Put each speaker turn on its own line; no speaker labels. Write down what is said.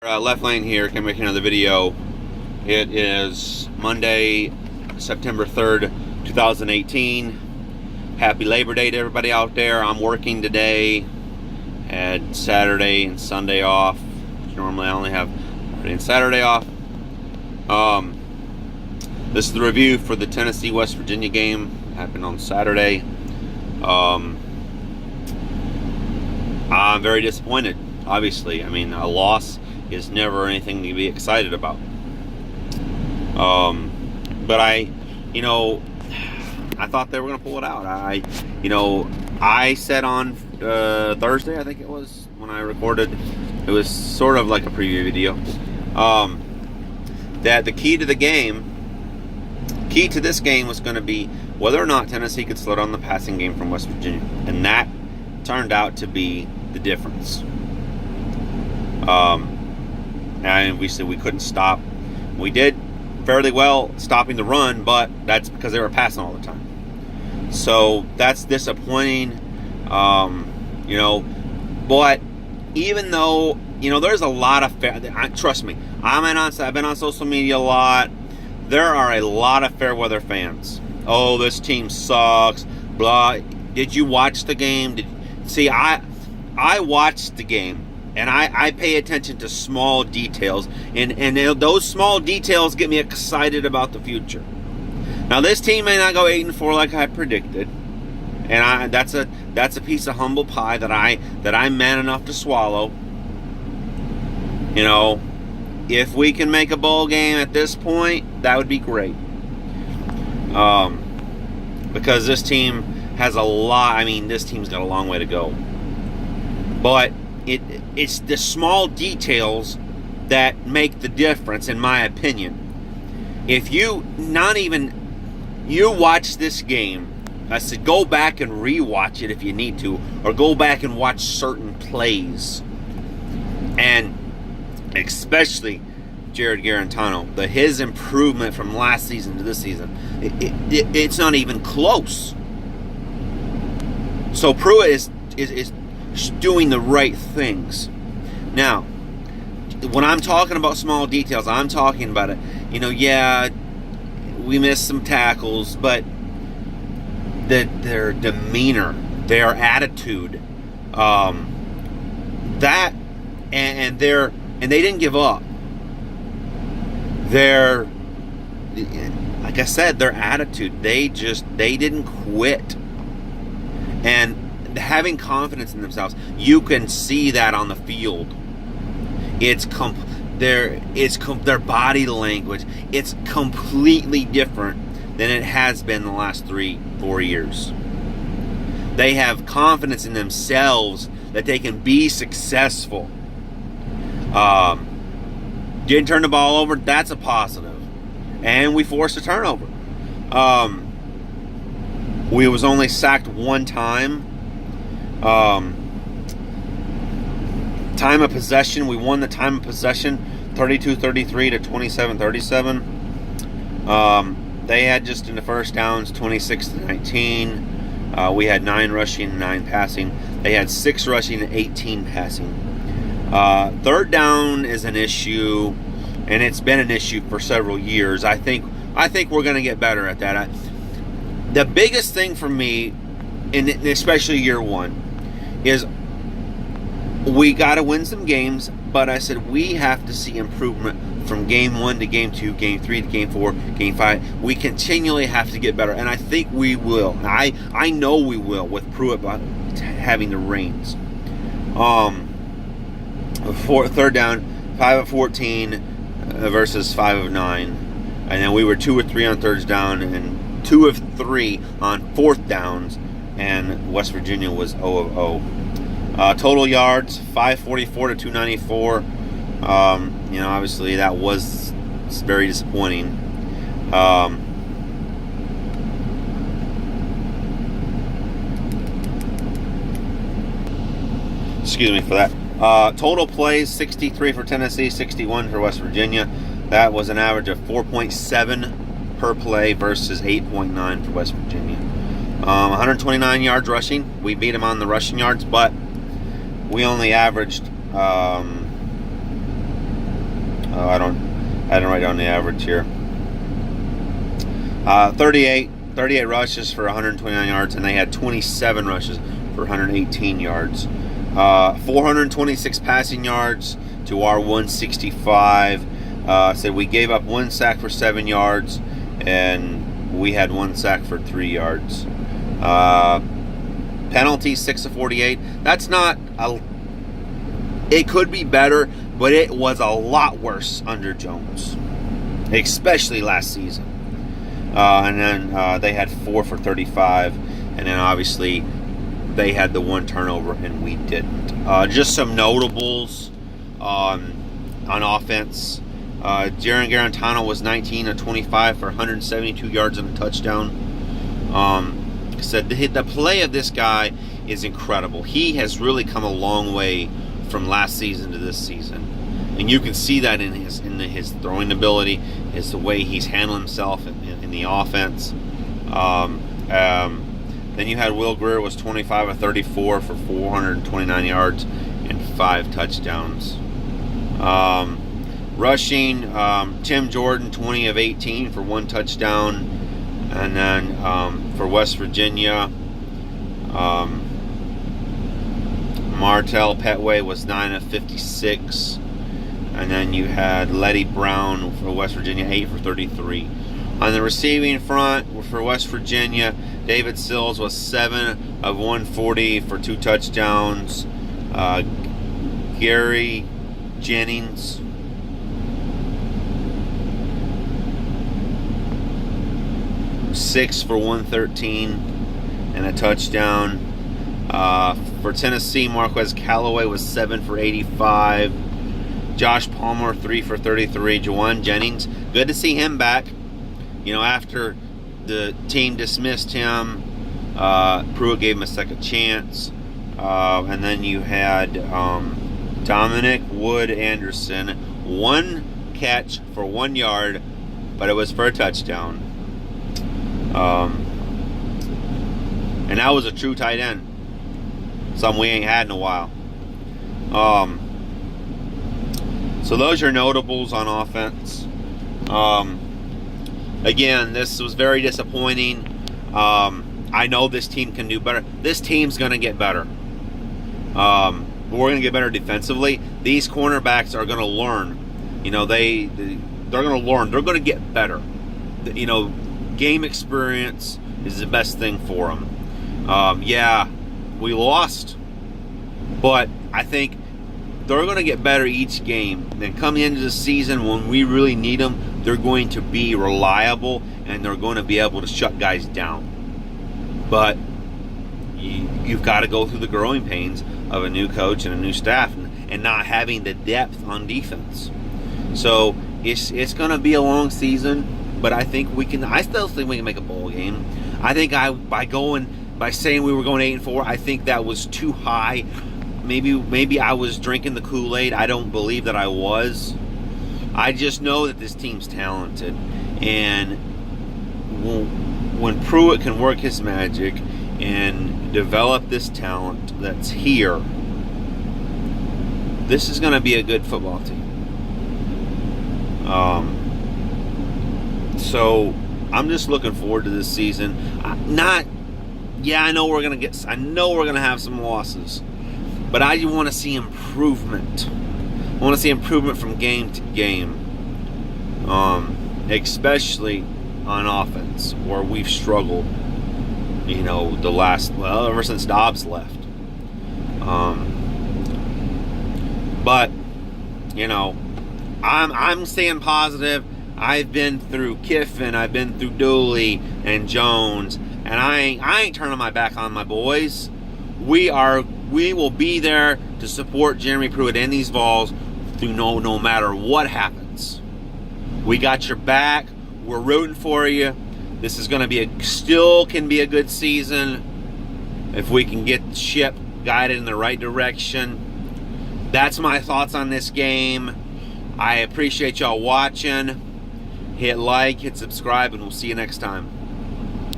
Left Lane here, can make another video. It is Monday, September 3rd, 2018. Happy Labor Day to everybody out there. I'm working today. Had Saturday and Sunday off. Normally I only have Friday and Saturday off. This is the review for the Tennessee-West Virginia game. Happened on Saturday. I'm very disappointed, obviously. I mean, a loss is never anything to be excited about. But I thought they were going to pull it out. I said on Thursday, I think it was, when I recorded, it was sort of like a preview video, that the key to this game was going to be whether or not Tennessee could slow down the passing game from West Virginia. And that turned out to be the difference. And we said we couldn't stop. We did fairly well stopping the run, but that's because they were passing all the time. So that's disappointing. But even though, there's a lot of trust me, I've been on social media a lot. There are a lot of fair weather fans. Oh, this team sucks. Blah. Did you watch the game? I watched the game. And I pay attention to small details, and those small details get me excited about the future. Now, this team may not go 8-4 like I predicted, and that's a piece of humble pie that I'm man enough to swallow. If we can make a bowl game at this point, that would be great. Because this team has a lot. I mean, this team's got a long way to go, but it's the small details that make the difference, in my opinion. If you watch this game, I said go back and rewatch it if you need to, or go back and watch certain plays. And especially Jarrett Guarantano, his improvement from last season to this season, it's not even close. So Pruitt is doing the right things. Now, when I'm talking about small details, I'm talking about it. We missed some tackles, but their demeanor, their attitude, and they didn't give up. Like I said, their attitude, they didn't quit. And having confidence in themselves, you can see that on the field. Their body language, it's completely different than it has been the last 3-4 years. They have confidence in themselves that they can be successful. Didn't turn the ball over, that's a positive. And we forced a turnover. We was only sacked one time. Time of possession, we won the time of possession 32-33 to 27-37. They had just in the first downs 26-19. We had 9 rushing and 9 passing. They had 6 rushing and 18 passing. Third down is an issue, and it's been an issue for several years. I think we're going to get better at that. The biggest thing for me, and especially year one, is we got to win some games, but I said we have to see improvement from game 1 to game 2, game 3 to game 4, game 5. We continually have to get better, and I think we will. I know we will with Pruitt having the reins. Third down, 5 of 14 versus 5 of 9, and then we were 2 of 3 on thirds down and 2 of 3 on fourth downs, and West Virginia was 0 of 0. Total yards, 544 to 294. Obviously that was very disappointing. Excuse me for that. Total plays, 63 for Tennessee, 61 for West Virginia. That was an average of 4.7 per play versus 8.9 for West Virginia. 129 yards rushing. We beat them on the rushing yards, but we only averaged I didn't write down the average here. 38 rushes for 129 yards, and they had 27 rushes for 118 yards. 426 passing yards to our 165. So we gave up 1 sack for 7 yards, and we had 1 sack for 3 yards. Penalties 6 of 48. That's not a. It could be better, but it was a lot worse under Jones, especially last season. And then they had 4 for 35, and then obviously they had the 1 turnover and we didn't. Just some notables on offense. Jaron Garantano was 19 of 25 for 172 yards and a touchdown. Said the play of this guy is incredible. He has really come a long way from last season to this season, and you can see that in his throwing ability, is the way he's handling himself in the offense. Then you had Will Grier was 25 of 34 for 429 yards and 5 touchdowns. Rushing, Tim Jordan 20 of 18 for 1 touchdown. And then for West Virginia, Martell Petway was 9 of 56. And then you had Letty Brown for West Virginia, 8 for 33. On the receiving front for West Virginia, David Sills was 7 of 140 for 2 touchdowns. Gary Jennings, six for 113 and a touchdown. For Tennessee, Marquez Callaway was 7 for 85. Josh Palmer 3 for 33. Jawan Jennings, good to see him back. After the team dismissed him, Pruitt gave him a second chance. And then you had Dominic Wood Anderson, 1 catch for 1 yard, but it was for a touchdown. And that was a true tight end, something we ain't had in a while. So those are notables on offense. Again, this was very disappointing. I know this team can do better. This team's going to get better. But we're going to get better defensively. These cornerbacks are going to learn. They're going to learn. They're going to get better. Game experience is the best thing for them. Yeah, we lost, but I think they're going to get better each game. Then coming into the season, when we really need them, they're going to be reliable and they're going to be able to shut guys down. But you've got to go through the growing pains of a new coach and a new staff and not having the depth on defense. So it's going to be a long season, but I think we can. I still think we can make a bowl game. I think by saying we were going 8-4, I think that was too high. Maybe I was drinking the Kool-Aid. I don't believe that I was. I just know that this team's talented, and when Pruitt can work his magic and develop this talent that's here, this is going to be a good football team. So I'm just looking forward to this season. I know we're going to have some losses, but I want to see improvement. I want to see improvement from game to game, especially on offense, where we've struggled. Ever since Dobbs left. But I'm staying positive. I've been through Kiffin, I've been through Dooley and Jones, and I ain't turning my back on my boys. We will be there to support Jeremy Pruitt and these Vols through no matter what happens. We got your back. We're rooting for you. This is going to still can be a good season if we can get the ship guided in the right direction. That's my thoughts on this game. I appreciate y'all watching. Hit like, hit subscribe, and we'll see you next time.